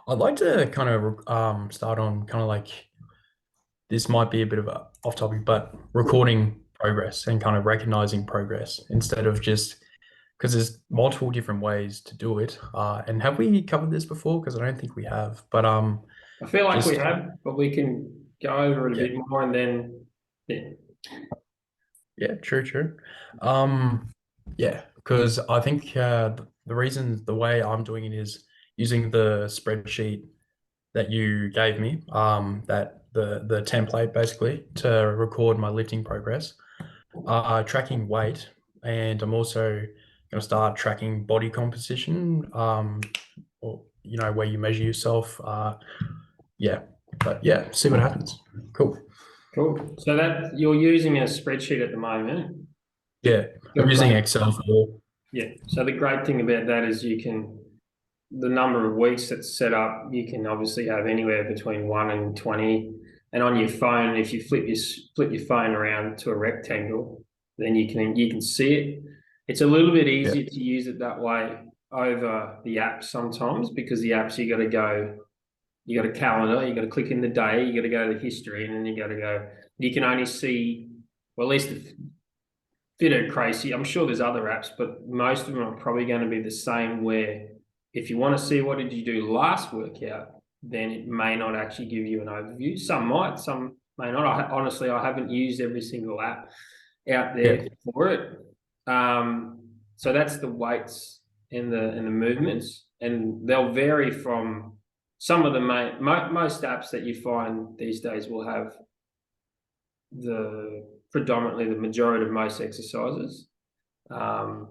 I'd like to kind of start on kind of like this might be a bit of a off topic, but recording progress and kind of recognizing progress instead of just because there's multiple different ways to do it. And have we covered this before? Because I don't think we have. But I feel like we just have, but we can go over it a yeah, bit more and then, yeah. yeah, true, true. Um, yeah, because I think the reason the way I'm doing it is using the spreadsheet that you gave me, that the template basically to record my lifting progress, tracking weight, and I'm also going to start tracking body composition, or where you measure yourself. Yeah, but yeah, see what happens. Cool. Cool. So that you're using a spreadsheet at the moment. Yeah, I'm You're using great. Excel for. Yeah. So the great thing about that is the number of weeks that's set up, you can obviously have anywhere between 1 and 20. And on your phone, if you flip your phone around to a rectangle, then you can see it. It's a little bit Yeah, easier to use it that way over the app sometimes because the apps you got a calendar, you got to click in the day, you got to go to the history, and then you got to go. You can only see, well, at least the Fido Crazy. I'm sure there's other apps, but most of them are probably going to be the same. Where if you want to see what did you do last workout, then it may not actually give you an overview. Some might, some may not. Honestly, I haven't used every single app out yeah, there for it. So that's the weights and the movements, and they'll vary from some of the most apps that you find these days will have predominantly the majority of most exercises. Um,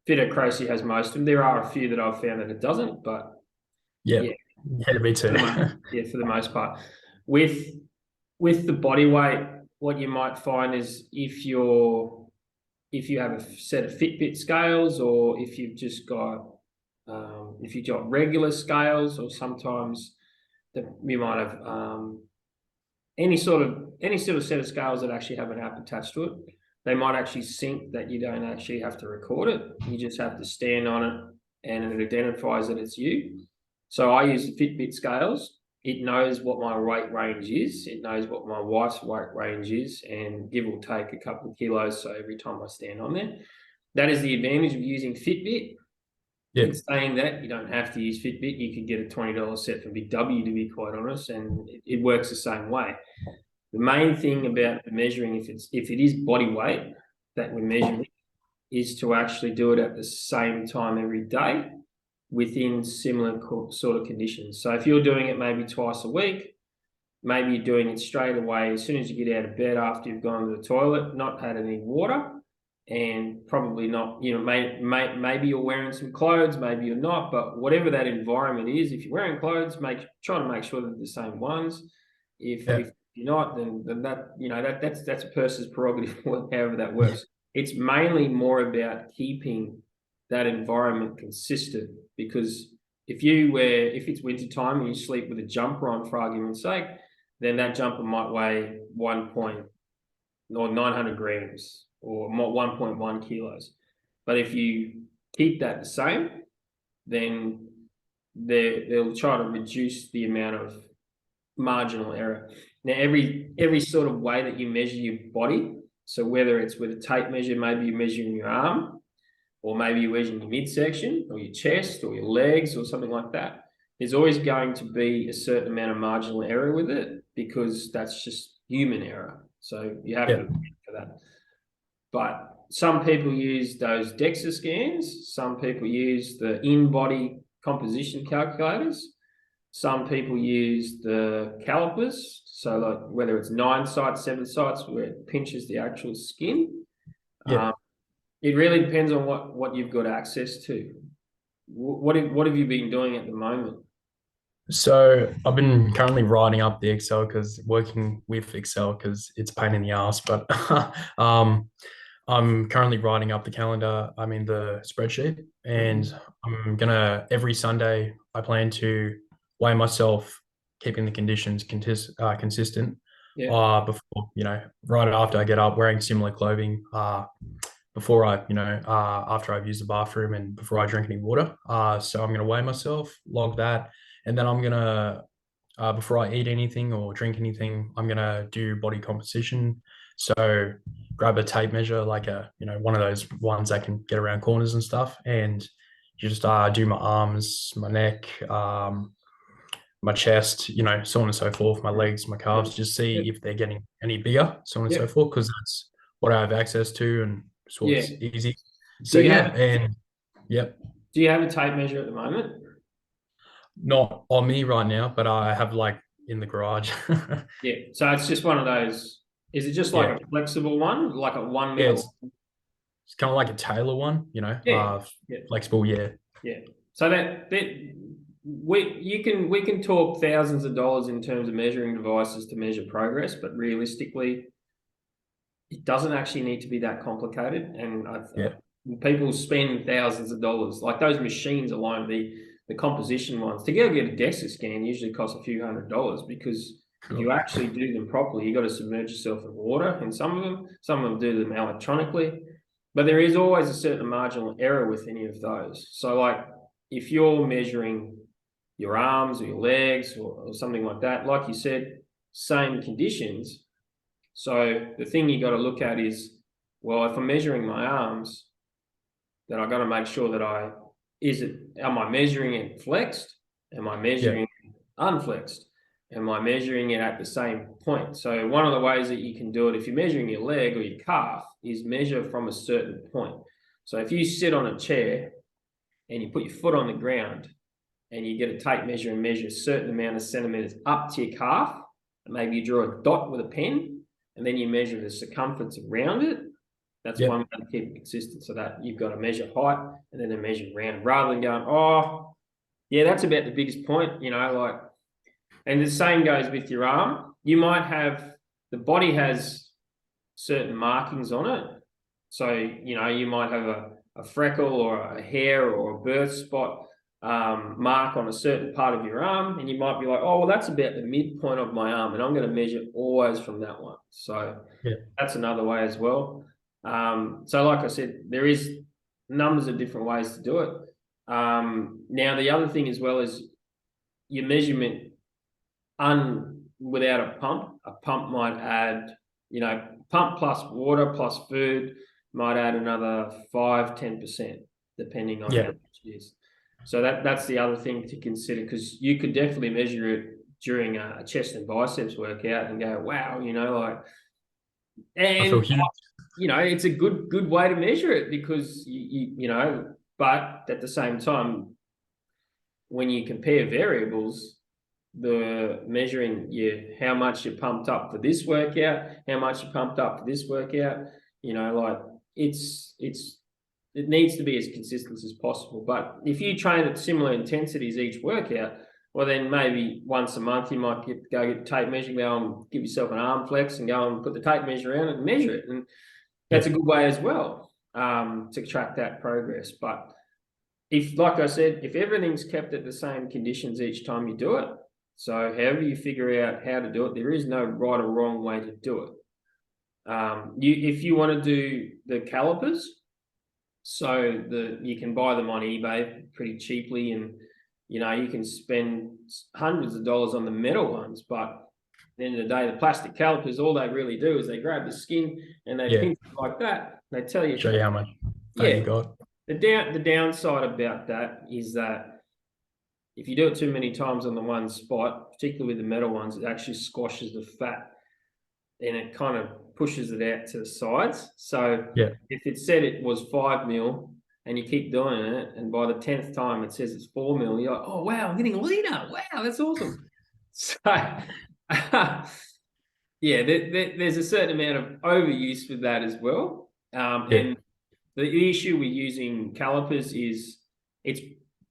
Fitocracy has most of them. There are a few that I've found that it doesn't, but yeah, yeah, yeah. Me too. for the most part. With with the body weight, what you might find is if you have a set of Fitbit scales, or if you've just got if you've got regular scales, or sometimes that you might have any sort of set of scales that actually have an app attached to it. They might actually sync that you don't actually have to record it. You just have to stand on it and it identifies that it's you. So I use the Fitbit scales. It knows what my weight range is. It knows what my wife's weight range is, and give or take a couple of kilos. So every time I stand on there, that is the advantage of using Fitbit. Yeah, In saying that, you don't have to use Fitbit. You could get a $20 set from Big W, to be quite honest, and it works the same way. The main thing about measuring, if it is body weight that we're measuring, is to actually do it at the same time every day within similar sort of conditions. So if you're doing it maybe twice a week, maybe you're doing it straight away as soon as you get out of bed after you've gone to the toilet, not had any water, and probably not, maybe you're wearing some clothes, maybe you're not, but whatever that environment is, if you're wearing clothes, try to make sure that they're the same ones. yeah, If you're not, then that that's a person's prerogative, however that works. It's mainly more about keeping that environment consistent, because if it's winter time and you sleep with a jumper on, for argument's sake, then that jumper might weigh 900 grams or 1.1 kilos. But if you keep that the same, then they'll try to reduce the amount of marginal error. Now, every sort of way that you measure your body, so whether it's with a tape measure, maybe you're measuring your arm, or maybe you're measuring your midsection or your chest or your legs or something like that, there's always going to be a certain amount of marginal error with it, because that's just human error. So you have to yeah, account for that. But some people use those DEXA scans. Some people use the in-body composition calculators. Some people use the callipers. So like whether it's 9 sites, 7 sites, where it pinches the actual skin. yeah. Um, it really depends on what you've got access to. What have you been doing at the moment? So I've been currently writing up the Excel because working with Excel because it's a pain in the ass. But um, I'm currently writing up the calendar. I mean the spreadsheet, and Mhm. I'm gonna every Sunday. I plan to weigh myself, keeping the conditions consistent. Yeah. Before right after I get up, wearing similar clothing. Before I, after I've used the bathroom and before I drink any water. So I'm gonna weigh myself, log that, And then I'm gonna before I eat anything or drink anything, I'm gonna do body composition. So grab a tape measure, like a one of those ones that can get around corners and stuff, and you just do my arms, my neck, my chest, so on and so forth, my legs, my Yeah. calves, just see Yep. if they're getting any bigger, so on and so Yep. forth, because that's what I have access to and it's Yeah. what's easy. Do So you yeah, have and yep, do you have a tape measure at the moment? not on me right now, but I have like in the garage. Yeah. So it's just one of those. Is it just like Yeah, a flexible one, like a 1 meter? it's kind of like a Taylor one, Yeah. Yeah. flexible. Yeah, Yeah. So that we can talk thousands of dollars in terms of measuring devices to measure progress, but realistically, it doesn't actually need to be that complicated. And yeah, people spend thousands of dollars, like those machines alone, the composition ones. To get a DEXA scan usually costs a few $100s because if you cool. actually do them properly, you got to submerge yourself in water. And some of them do them electronically, but there is always a certain marginal error with any of those. So, like if you're measuring your arms or your legs or something like that, like you said, same conditions. So the thing you got to look at is, well, if I'm measuring my arms, then I got to make sure that am I measuring it flexed? Am I Yeah, measuring it unflexed? Am I measuring it at the same point? So one of the ways that you can do it, if you're measuring your leg or your calf, is measure from a certain point. So if you sit on a chair and you put your foot on the ground and you get a tape measure and measure a certain amount of centimeters up to your calf, and maybe you draw a dot with a pen, and then you measure the circumference around it. That's yeah, one way to keep it consistent, so that you've got to measure height and then a measure round, rather than going, oh, yeah, that's about the biggest point, like. And the same goes with your arm. You might have the body has certain markings on it, so you might have a freckle or a hair or a birth spot mark on a certain part of your arm, and you might be like, oh, well, that's about the midpoint of my arm, and I'm going to measure always from that one. So yeah. that's another way as well. So like I said, there is numbers of different ways to do it. Now the other thing as well is your measurement without a pump. A pump might add, pump plus water plus food might add another 5-10%, depending on how Yeah. much it is. So that's the other thing to consider, because you could definitely measure it during a chest and biceps workout and go, wow, like, I feel and huge. it's a good way to measure it, because but at the same time, when you compare variables, the measuring how much you're pumped up for this workout, how much you're pumped up for this workout, like it needs to be as consistent as possible. But if you train at similar intensities each workout, well, then maybe once a month you might go get the tape measure, go and give yourself an arm flex and go and put the tape measure around it and measure it. And that's Yeah, a good way as well, to track that progress. But like I said, if everything's kept at the same conditions each time you do it, so however you figure out how to do it, there is no right or wrong way to do it. If you want to do the calipers, so you can buy them on eBay pretty cheaply, and you can spend hundreds of dollars on the metal ones, but at the end of the day, the plastic calipers, all they really do is they grab the skin and they yeah. pinch it like that. They tell you, Show you how much fat yeah. you got. The downside about that is that if you do it too many times on the one spot, particularly with the metal ones, it actually squashes the fat and it kind of pushes it out to the sides. So Yeah, if it said it was 5 mil and you keep doing it, and by the 10th time it says it's 4 mil, you're like, oh, wow, I'm getting leaner. Wow, that's awesome. So, yeah, there's a certain amount of overuse with that as well. yeah, And the issue with using calipers is it's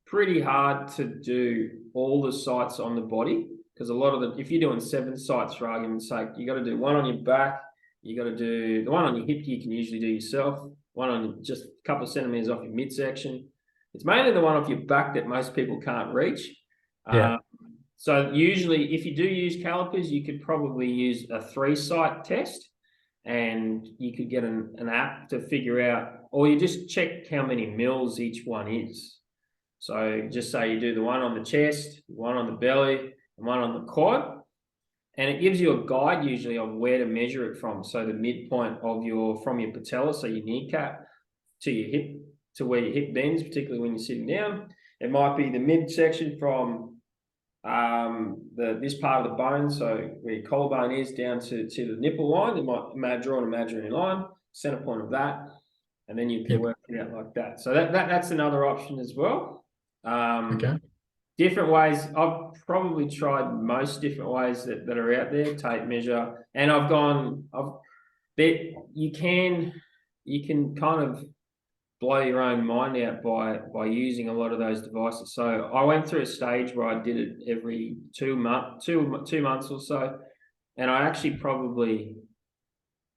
pretty hard to do all the sites on the body, because a lot of if you're doing 7 sites for argument's sake, you got to do one on your back, you got to do the one on your hip, you can usually do yourself, one on just a couple of centimeters off your midsection. It's mainly the one off your back that most people can't reach. yeah, So usually, if you do use calipers, you could probably use a 3-site test, and you could get an app to figure out, or you just check how many mils each one is. So just say you do the one on the chest, one on the belly, and one on the quad, and it gives you a guide usually of where to measure it from. So the midpoint of from your patella, so your kneecap, to your hip, to where your hip bends, particularly when you're sitting down. It might be the midsection from this part of the bone, so where your collarbone is, down to the nipple line. You might draw an imaginary line, center point of that, and then you can Yep. work it out like that. So that's another option as well. Okay. Different ways. I've probably tried most different ways that are out there, tape measure, and you can kind of blow your own mind out by using a lot of those devices. So I went through a stage where I did it every 2 months or so, and I actually probably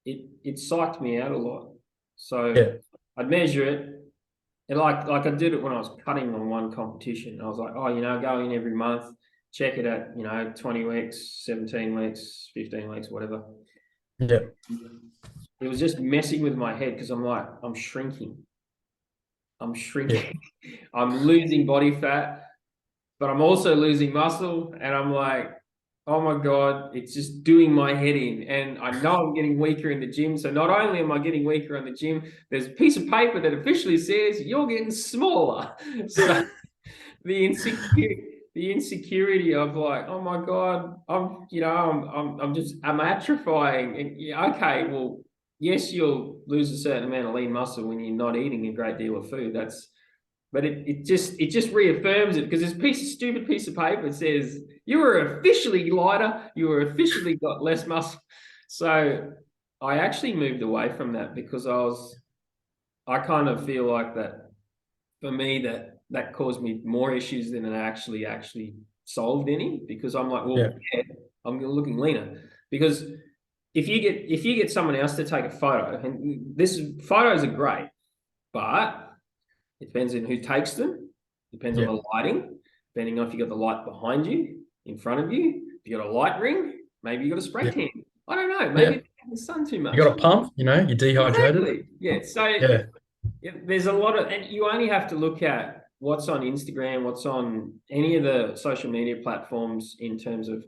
it psyched me out a lot. So Yeah. I'd measure it, and like I did it when I was cutting on one competition. I was like, oh, go in every month, check it at 20 weeks, 17 weeks, 15 weeks, whatever. Yeah. It was just messing with my head because I'm like, I'm shrinking. Yeah. I'm losing body fat, but I'm also losing muscle. And I'm like, oh my God, it's just doing my head in. And I know I'm getting weaker in the gym. So not only am I getting weaker in the gym, there's a piece of paper that officially says you're getting smaller. So the insecurity of like, oh my God, I'm atrophying. And yeah, okay, well, yes, you'll lose a certain amount of lean muscle when you're not eating a great deal of food. But it just reaffirms it because this stupid piece of paper says you were officially lighter, you were officially got less muscle. So I actually moved away from that because I kind of feel like that for me that caused me more issues than it actually solved any, because I'm like, well, Yeah. yeah, I'm looking leaner. Because if you get someone else to take a photo, and photos are great, but it depends on who takes them, depends on Yeah. the lighting, depending on if you got the light behind you, in front of you, if you got a light ring, maybe you got a spray Yeah. tan. I don't know, maybe Yeah. it's in the sun too You much. got a pump, you're dehydrated. Exactly. Yeah. So Yeah. there's a lot of, and you only have to look at what's on Instagram, what's on any of the social media platforms in terms of,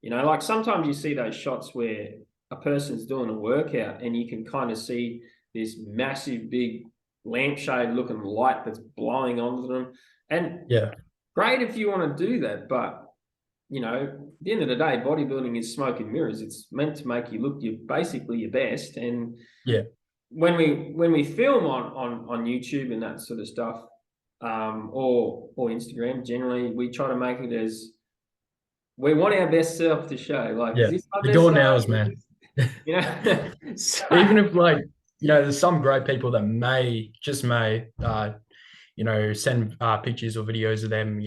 like sometimes you see those shots where a person's doing a workout and you can kind of see this massive, big lampshade looking light that's blowing onto them. And Yeah. great if you want to do that, but at the end of the day, bodybuilding is smoke and mirrors. It's meant to make you look basically your best. And Yeah. when we film on YouTube and that sort of stuff, or Instagram, generally we try to make it as we want our best self to show. Like, is Yeah. this my You're best doing self? hours, man. You know, Even so if like, there's some great people that send pictures or videos of them,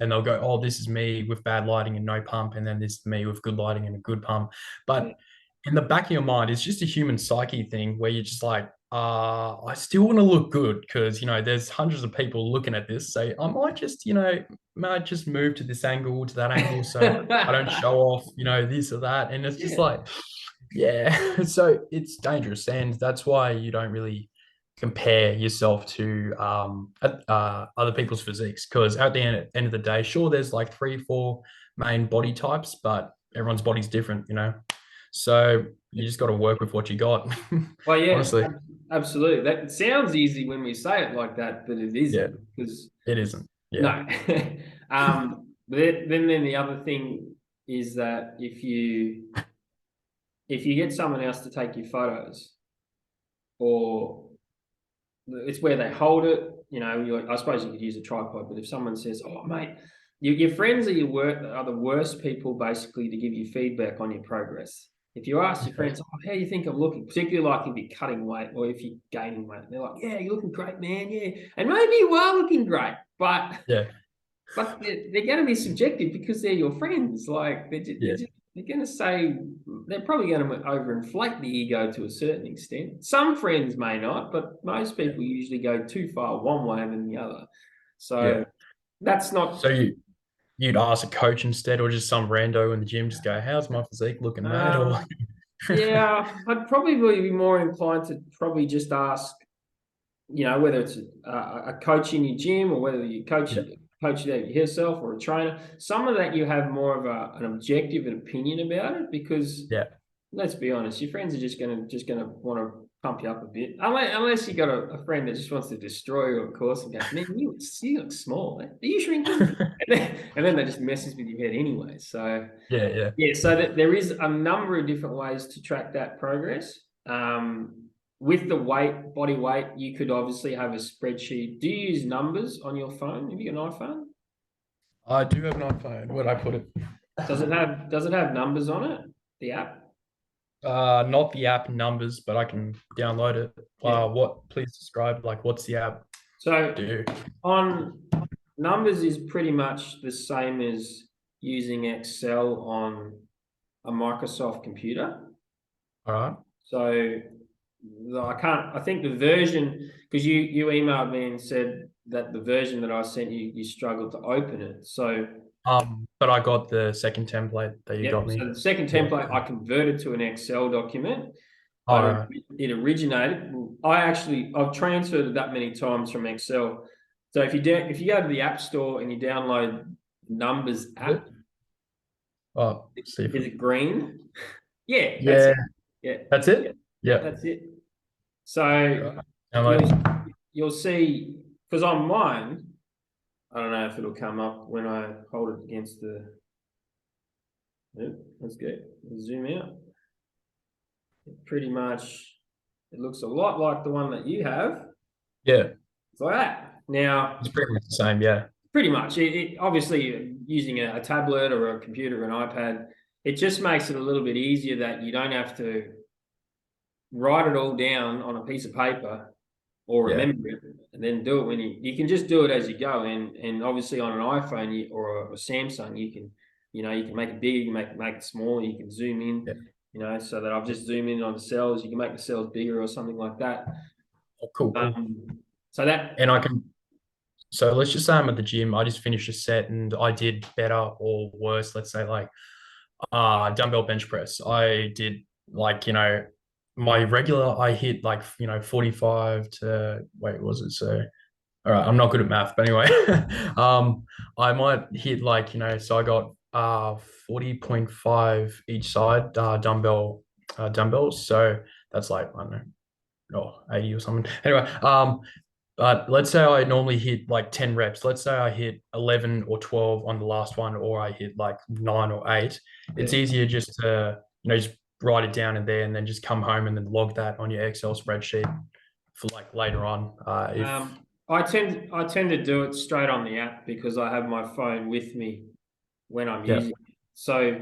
and they'll go, oh, this is me with bad lighting and no pump, and then this is me with good lighting and a good pump. yeah. But in the back of your mind, it's just a human psyche thing where you're just like, I still want to look good because there's hundreds of people looking at this. So I might just move to this angle, to that angle, so I don't show off, this or that. And it's just Yeah. like, yeah. So it's dangerous, and that's why you don't really compare yourself to other people's physiques, because at the end of the day, sure, there's like 3 4 main body types, but everyone's body's different. So you just got to work with what you got. Well, yeah, Honestly. absolutely. That sounds easy when we say it like that, but it Yeah. isn't, because It isn't. Yeah. no. Then the other thing is that if you get someone else to take your photos, or it's where they hold it, I suppose you could use a tripod, but if someone says, oh, mate, your friends are the worst people basically to give you feedback on your progress. If you ask your Yeah. friends, oh, how do you think I'm looking, particularly like if you're cutting weight or if you're gaining weight, they're like, yeah, you're looking great, man. Yeah. And maybe you are looking great, but Yeah. they're going to be subjective because they're your friends. Like Yeah. they're going to say, they're probably going to overinflate the ego to a certain extent. Some friends may not, but most people usually go too far one way than the other. Yeah. So that's not. So you'd ask a coach instead, or just some rando in the gym, just go, how's my physique looking, mate? Or Yeah, I'd probably be more inclined to probably just ask whether it's a coach in your gym or whether you coach Yeah, it yourself or a trainer, some of that you have more of an objective and opinion about it because yeah, let's be honest, your friends are just gonna want to pump you up a bit. Unless you got a friend that just wants to destroy you, of course, and goes, man, you look small. Are you shrinking? And then that just messes with your head anyway. So yeah, yeah. yeah, so that there is a number of different ways to track that progress. With the body weight, you could obviously have a spreadsheet. Do you use numbers on your phone? Have you got an iPhone? I do have an iPhone. Where'd I put it? Does it have numbers on it? The app? Not the app numbers, but I can download it. Yeah. What? Please describe. Like, what's the app So do? on numbers is pretty much the same as using Excel on a Microsoft computer. All right. So I think the version, because you emailed me and said that the version that I sent you struggled to open it. So But I got the second template that you got yep. me. So the second Yeah. template I converted to an Excel document, All but right. it originated. I've transferred it that many times from Excel. So if you go to the App Store and you download Numbers app, Oh, see if is it green? Yeah, that's yeah, it. Yeah, that's yeah, it. yeah, Yeah. that's it. So Right. you'll Downloading. you'll see because on mine, I don't know if it'll come up when I hold it against the. Yeah, that's good. Zoom out. Pretty much, it looks a lot like the one that you have. Yeah, It's like that. Now, it's pretty much the same. Yeah. pretty much, obviously using a tablet or a computer or an iPad, it just makes it a little bit easier that you don't have to write it all down on a piece of paper or Yeah. remember it and then do it when you can just do it as you go. And obviously on an iPhone or a Samsung, you can make it bigger, you can make it smaller, you can zoom in, Yeah. so that I've just zoomed in on the cells. You can make the cells bigger or something like that. Oh, cool, cool. So that And I can. So let's just say I'm at the gym. I just finished a set and I did better or worse. Let's say like dumbbell bench press. I did like my regular. I hit like 45 to wait. Was it so? All right, I'm not good at math, but anyway, um, I might hit like so I got 40.5 each side dumbbells. So that's like I don't know, 80 or something. Anyway, but let's say I normally hit like 10 reps. Let's say I hit 11 or 12 on the last one, or I hit like 9 or 8. It's yeah. easier just to just write it down in there and then just come home and then log that on your Excel spreadsheet for like later on. If I tend to do it straight on the app because I have my phone with me when I'm Yeah, using it. So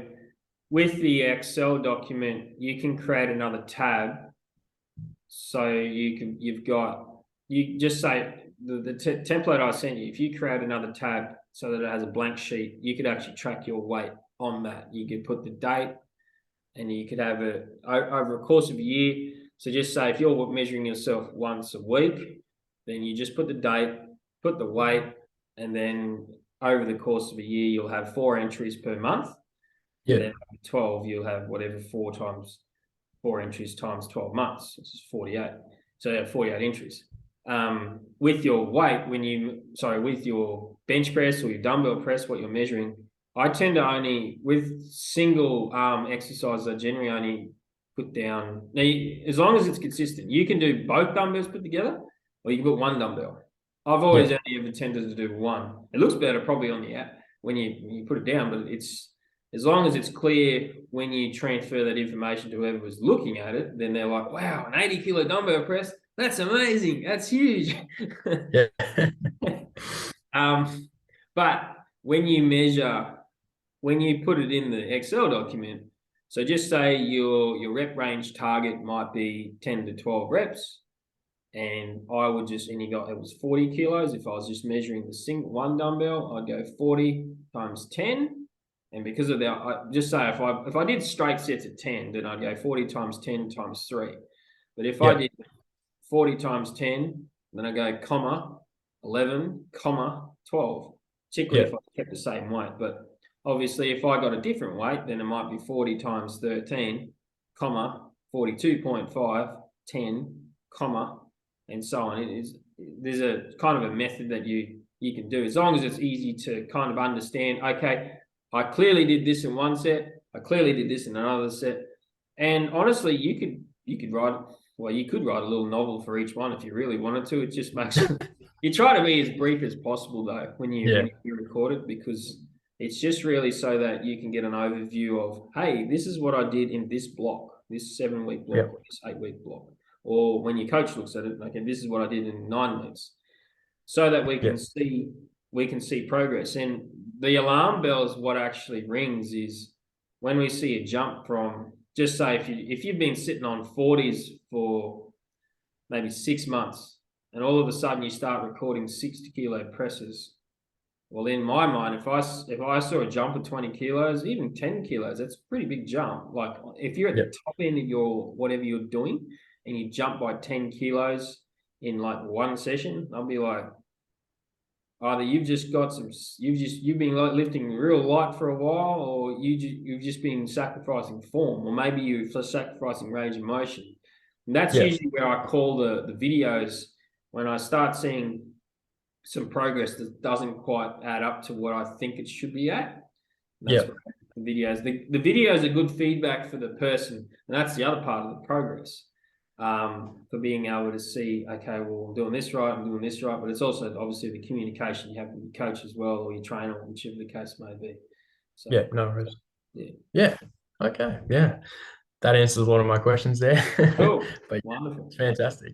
with the Excel document, you can create another tab. So you just say the template I sent you. If you create another tab so that it has a blank sheet, you could actually track your weight on that. You could put the date, and you could have it over a course of a year. So just say if you're measuring yourself once a week, then you just put the date, put the weight, and then over the course of a year, you'll have 4 entries per month. And yeah, then 12, you'll have whatever 4 entries times 12 months, which is 48. So you have 48 entries. With your weight, with your bench press or your dumbbell press, what you're measuring, I tend to only, with single arm exercises, I generally only put down, now, as long as it's consistent, you can do both dumbbells put together or you can put one dumbbell. I've always yeah, only ever tended to do one. It looks better probably on the app when you put it down, but it's, as long as it's clear when you transfer that information to whoever was looking at it, then they're like, wow, an 80-kilo dumbbell press, that's amazing, that's huge. yeah, But when you put it in the Excel document, so just say your rep range target might be 10 to 12 reps, and I would just, and it was 40 kilos. If I was just measuring the one dumbbell, I'd go 40 times 10. And because of that, I just say if I did straight sets at 10, then I'd go 40 times 10 times 3. But if I yeah, did 40 times 10, then I go comma 11, comma 12, particularly yeah, if I kept the same weight. But obviously, if I got a different weight, then it might be 40 times 13, comma 42.5, 10, comma and so on. There's a kind of a method that you can do as long as it's easy to kind of understand. Okay, I clearly did this in one set. I clearly did this in another set. And honestly, you could write you could write a little novel for each one if you really wanted to. It just makes you try to be as brief as possible though when Yeah. you record it, because it's just really so that you can get an overview of, hey, this is what I did in this block, this 7 week block, Yeah. or this 8 week block. Or when your coach looks at it, okay, this is what I did in 9 weeks, so that Yeah. we can see progress. And the alarm bells, what actually rings is when we see a jump from, just say if you've been sitting on 40s for maybe 6 months, and all of a sudden you start recording 60 kilo presses. Well, in my mind, if I saw a jump of 20 kilos, even 10 kilos, that's a pretty big jump. Like if you're at Yeah. the top end of your whatever you're doing and you jump by 10 kilos in like one session, I'll be like, either you've been like lifting real light for a while, or you've just been sacrificing form, or maybe you're sacrificing range of motion. And that's Yeah. usually where I call the videos, when I start seeing some progress that doesn't quite add up to what I think it should be at. And that's Yeah. where the videos, the videos are good feedback for the person, and that's the other part of the progress. For being able to see, okay, well, I'm doing this right, I'm doing this right, but it's also obviously the communication you have with your coach as well, or your trainer, or whichever the case may be. So, Yeah. No worries. yeah, Yeah. Okay. Yeah. That answers a lot of my questions there. cool, But yeah, wonderful. it's fantastic.